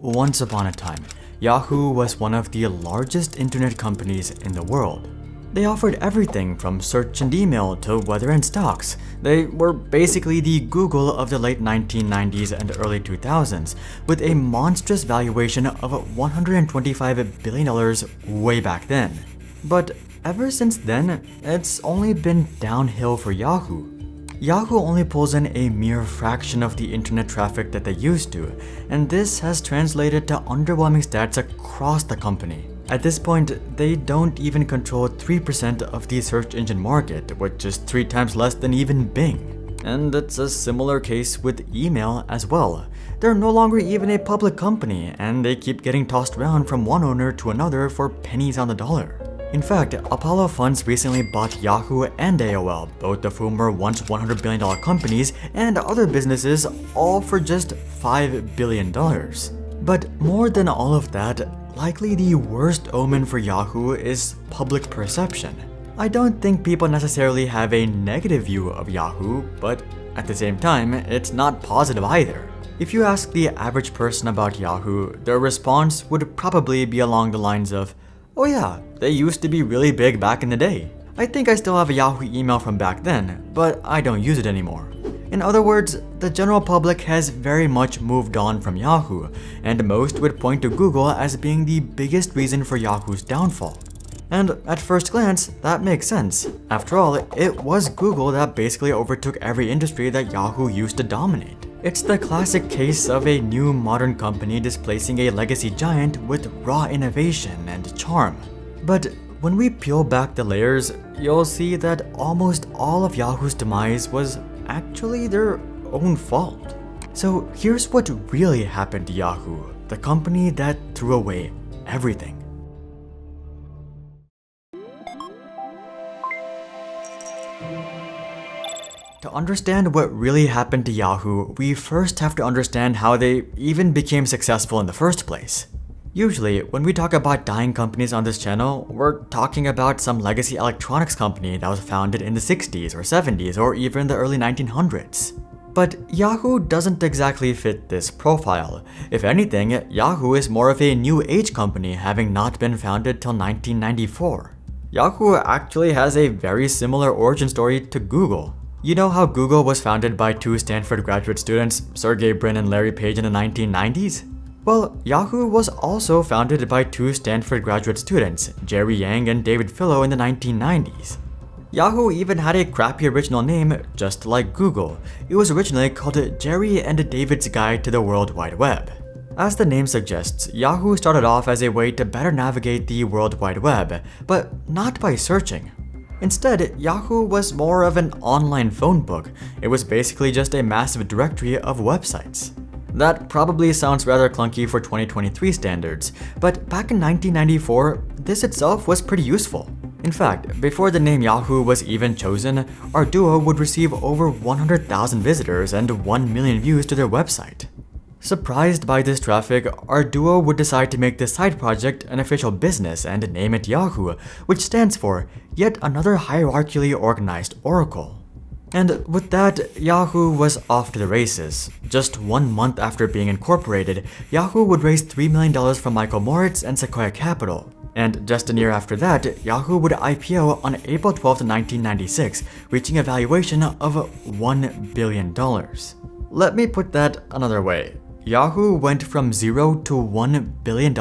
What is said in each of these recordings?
Once upon a time, Yahoo was one of the largest internet companies in the world. They offered everything from search and email to weather and stocks. They were basically the Google of the late 1990s and early 2000s, with a monstrous valuation of $125 billion way back then. But ever since then, it's only been downhill for Yahoo. Yahoo only pulls in a mere fraction of the internet traffic that they used to, and this has translated to underwhelming stats across the company. At this point, they don't even control 3% of the search engine market, which is 3 times less than even Bing. And it's a similar case with email as well. They're no longer even a public company, and they keep getting tossed around from one owner to another for pennies on the dollar. In fact, Apollo Funds recently bought Yahoo and AOL, both of whom were once $100 billion companies, and other businesses, all for just $5 billion. But more than all of that, likely the worst omen for Yahoo is public perception. I don't think people necessarily have a negative view of Yahoo, but at the same time, it's not positive either. If you ask the average person about Yahoo, their response would probably be along the lines of, "Oh yeah, they used to be really big back in the day. I think I still have a Yahoo email from back then, but I don't use it anymore." In other words, the general public has very much moved on from Yahoo, and most would point to Google as being the biggest reason for Yahoo's downfall. And at first glance, that makes sense. After all, it was Google that basically overtook every industry that Yahoo used to dominate. It's the classic case of a new modern company displacing a legacy giant with raw innovation and charm. But when we peel back the layers, you'll see that almost all of Yahoo's demise was actually their own fault. So here's what really happened to Yahoo, the company that threw away everything. To understand what really happened to Yahoo, we first have to understand how they even became successful in the first place. Usually, when we talk about dying companies on this channel, we're talking about some legacy electronics company that was founded in the 60s or 70s or even the early 1900s. But Yahoo doesn't exactly fit this profile. If anything, Yahoo is more of a new age company, having not been founded till 1994. Yahoo actually has a very similar origin story to Google. You know how Google was founded by 2 Stanford graduate students, Sergey Brin and Larry Page, in the 1990s? Well, Yahoo was also founded by 2 Stanford graduate students, Jerry Yang and David Fillo, in the 1990s. Yahoo even had a crappy original name, just like Google. It was originally called Jerry and David's Guide to the World Wide Web. As the name suggests, Yahoo started off as a way to better navigate the World Wide Web, but not by searching. Instead, Yahoo was more of an online phone book. It was basically just a massive directory of websites. That probably sounds rather clunky for 2023 standards, but back in 1994, this itself was pretty useful. In fact, before the name Yahoo was even chosen, our duo would receive over 100,000 visitors and 1 million views to their website. Surprised by this traffic, our duo would decide to make this side project an official business and name it Yahoo, which stands for Yet Another Hierarchically Organized Oracle. And with that, Yahoo was off to the races. Just 1 month after being incorporated, Yahoo would raise $3 million from Michael Moritz and Sequoia Capital. And just a year after that, Yahoo would IPO on April 12, 1996, reaching a valuation of $1 billion. Let me put that another way. Yahoo went from 0 to $1 billion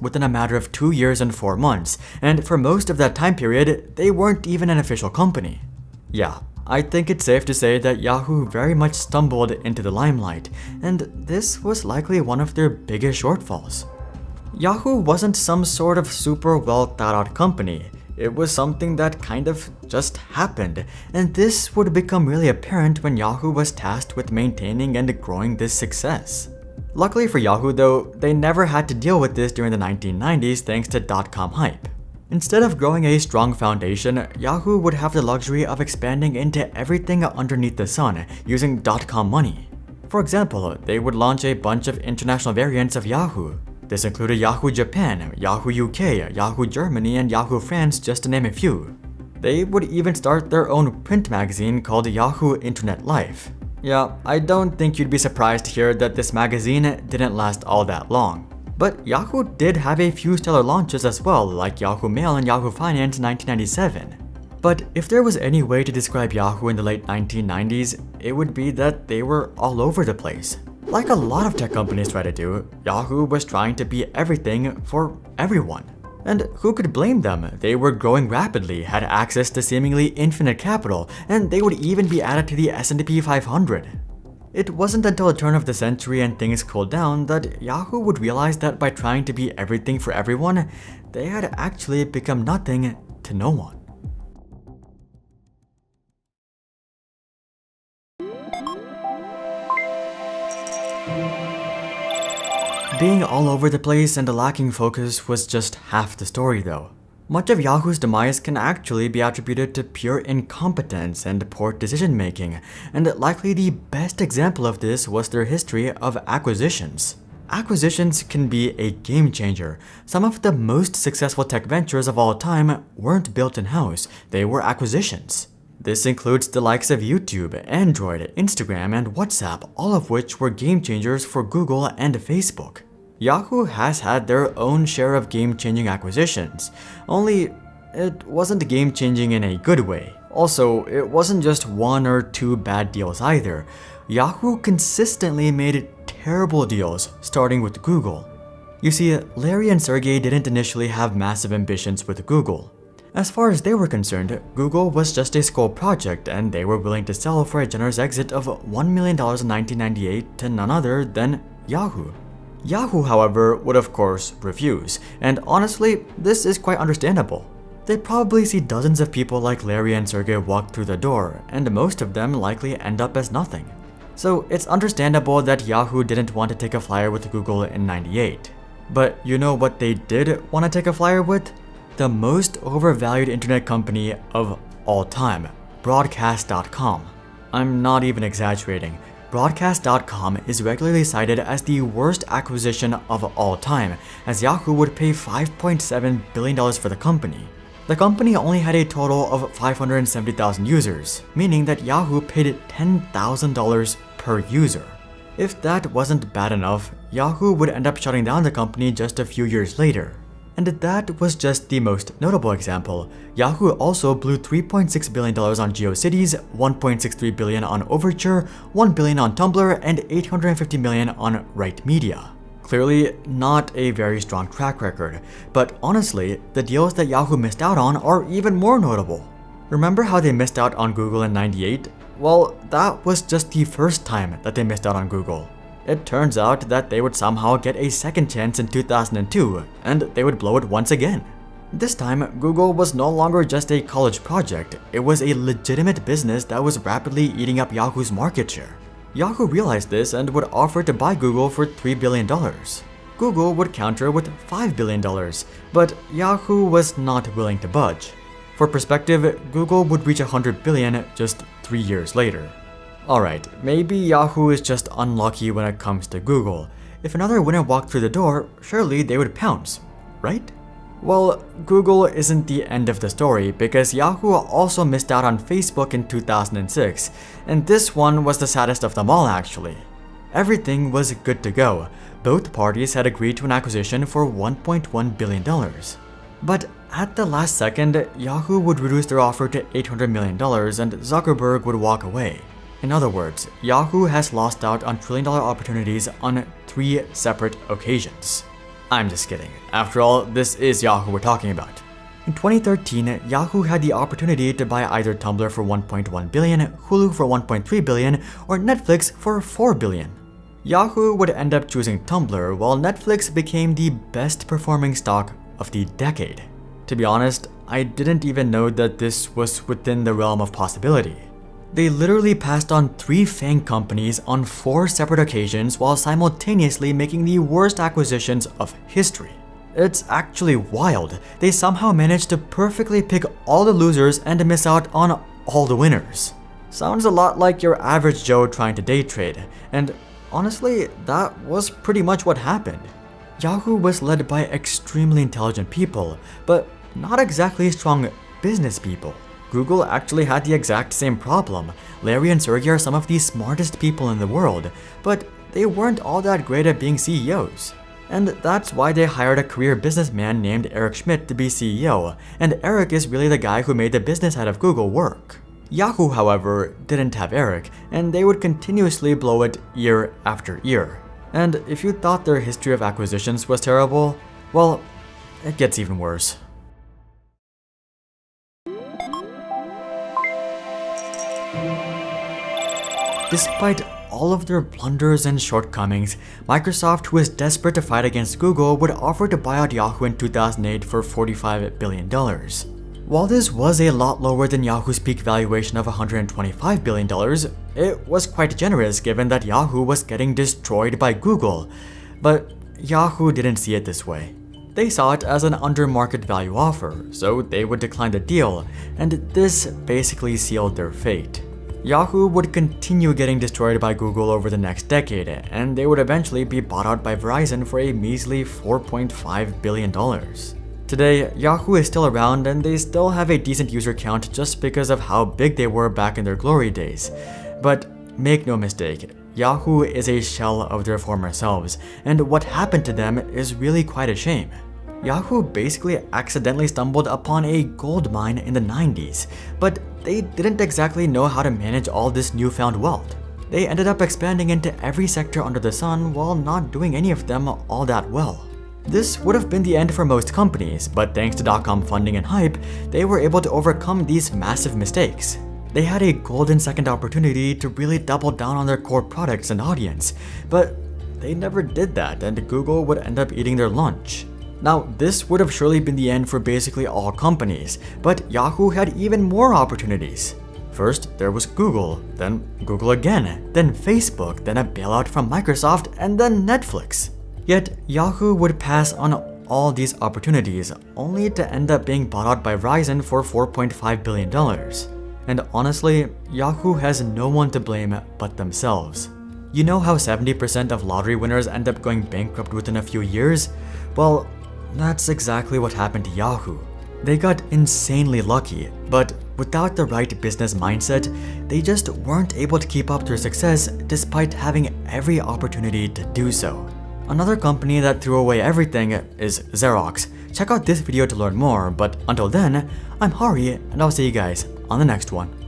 within a matter of 2 years and 4 months, and for most of that time period, they weren't even an official company. Yeah, I think it's safe to say that Yahoo very much stumbled into the limelight, and this was likely one of their biggest shortfalls. Yahoo wasn't some sort of super well thought out company. It was something that kind of just happened, and this would become really apparent when Yahoo was tasked with maintaining and growing this success. Luckily for Yahoo though, they never had to deal with this during the 1990s thanks to dot-com hype. Instead of growing a strong foundation, Yahoo would have the luxury of expanding into everything underneath the sun using dot-com money. For example, they would launch a bunch of international variants of Yahoo. This included Yahoo Japan, Yahoo UK, Yahoo Germany, and Yahoo France, just to name a few. They would even start their own print magazine called Yahoo Internet Life. Yeah, I don't think you'd be surprised to hear that this magazine didn't last all that long. But Yahoo did have a few stellar launches as well, like Yahoo Mail and Yahoo Finance in 1997. But if there was any way to describe Yahoo in the late 1990s, it would be that they were all over the place. Like a lot of tech companies try to do, Yahoo was trying to be everything for everyone. And who could blame them? They were growing rapidly, had access to seemingly infinite capital, and they would even be added to the S&P 500. It wasn't until the turn of the century and things cooled down that Yahoo would realize that by trying to be everything for everyone, they had actually become nothing to no one. Being all over the place and lacking focus was just half the story though. Much of Yahoo's demise can actually be attributed to pure incompetence and poor decision making, and likely the best example of this was their history of acquisitions. Acquisitions can be a game changer. Some of the most successful tech ventures of all time weren't built in-house, they were acquisitions. This includes the likes of YouTube, Android, Instagram, and WhatsApp, all of which were game changers for Google and Facebook. Yahoo has had their own share of game-changing acquisitions, only it wasn't game-changing in a good way. Also, it wasn't just one or two bad deals either. Yahoo consistently made terrible deals, starting with Google. You see, Larry and Sergey didn't initially have massive ambitions with Google. As far as they were concerned, Google was just a school project and they were willing to sell for a generous exit of $1 million in 1998 to none other than Yahoo. Yahoo, however, would of course refuse, and honestly, this is quite understandable. They probably see dozens of people like Larry and Sergey walk through the door, and most of them likely end up as nothing. So it's understandable that Yahoo didn't want to take a flyer with Google in '98. But you know what they did want to take a flyer with? The most overvalued internet company of all time, Broadcast.com. I'm not even exaggerating. Broadcast.com is regularly cited as the worst acquisition of all time, as Yahoo would pay $5.7 billion for the company. The company only had a total of 570,000 users, meaning that Yahoo paid $10,000 per user. If that wasn't bad enough, Yahoo would end up shutting down the company just a few years later. And that was just the most notable example. Yahoo also blew $3.6 billion on GeoCities, $1.63 billion on Overture, $1 billion on Tumblr, and $850 million on Right Media. Clearly not a very strong track record, but honestly, the deals that Yahoo missed out on are even more notable. Remember how they missed out on Google in '98? Well, that was just the first time that they missed out on Google. It turns out that they would somehow get a second chance in 2002, and they would blow it once again. This time, Google was no longer just a college project, it was a legitimate business that was rapidly eating up Yahoo's market share. Yahoo realized this and would offer to buy Google for $3 billion. Google would counter with $5 billion, but Yahoo was not willing to budge. For perspective, Google would reach $100 billion just 3 years later. Alright, maybe Yahoo is just unlucky when it comes to Google. If another winner walked through the door, surely they would pounce, right? Well, Google isn't the end of the story because Yahoo also missed out on Facebook in 2006, and this one was the saddest of them all actually. Everything was good to go. Both parties had agreed to an acquisition for $1.1 billion. But at the last second, Yahoo would reduce their offer to $800 million and Zuckerberg would walk away. In other words, Yahoo has lost out on trillion-dollar opportunities on 3 separate occasions. I'm just kidding. After all, this is Yahoo we're talking about. In 2013, Yahoo had the opportunity to buy either Tumblr for $1.1 billion, Hulu for $1.3 billion, or Netflix for $4 billion. Yahoo would end up choosing Tumblr, while Netflix became the best performing stock of the decade. To be honest, I didn't even know that this was within the realm of possibility. They literally passed on 3 FANG companies on 4 separate occasions while simultaneously making the worst acquisitions of history. It's actually wild. They somehow managed to perfectly pick all the losers and miss out on all the winners. Sounds a lot like your average Joe trying to day trade, and honestly, that was pretty much what happened. Yahoo was led by extremely intelligent people, but not exactly strong business people. Google actually had the exact same problem. Larry and Sergey are some of the smartest people in the world, but they weren't all that great at being CEOs. And that's why they hired a career businessman named Eric Schmidt to be CEO, and Eric is really the guy who made the business side of Google work. Yahoo, however, didn't have Eric, and they would continuously blow it year after year. And if you thought their history of acquisitions was terrible, well, it gets even worse. Despite all of their blunders and shortcomings, Microsoft, who was desperate to fight against Google, would offer to buy out Yahoo in 2008 for $45 billion. While this was a lot lower than Yahoo's peak valuation of $125 billion, it was quite generous given that Yahoo was getting destroyed by Google. But Yahoo didn't see it this way. They saw it as an under market value offer, so they would decline the deal, and this basically sealed their fate. Yahoo would continue getting destroyed by Google over the next decade, and they would eventually be bought out by Verizon for a measly $4.5 billion. Today, Yahoo is still around and they still have a decent user count just because of how big they were back in their glory days. But make no mistake, Yahoo is a shell of their former selves, and what happened to them is really quite a shame. Yahoo basically accidentally stumbled upon a gold mine in the 90s, but they didn't exactly know how to manage all this newfound wealth. They ended up expanding into every sector under the sun while not doing any of them all that well. This would have been the end for most companies, but thanks to dot-com funding and hype, they were able to overcome these massive mistakes. They had a golden second opportunity to really double down on their core products and audience, but they never did that, and Google would end up eating their lunch. Now, this would have surely been the end for basically all companies, but Yahoo had even more opportunities. First, there was Google, then Google again, then Facebook, then a bailout from Microsoft, and then Netflix. Yet, Yahoo would pass on all these opportunities, only to end up being bought out by Verizon for $4.5 billion. And honestly, Yahoo has no one to blame but themselves. You know how 70% of lottery winners end up going bankrupt within a few years? Well, that's exactly what happened to Yahoo. They got insanely lucky, but without the right business mindset, they just weren't able to keep up their success despite having every opportunity to do so. Another company that threw away everything is Xerox. Check out this video to learn more, but until then, I'm Hari, and I'll see you guys on the next one.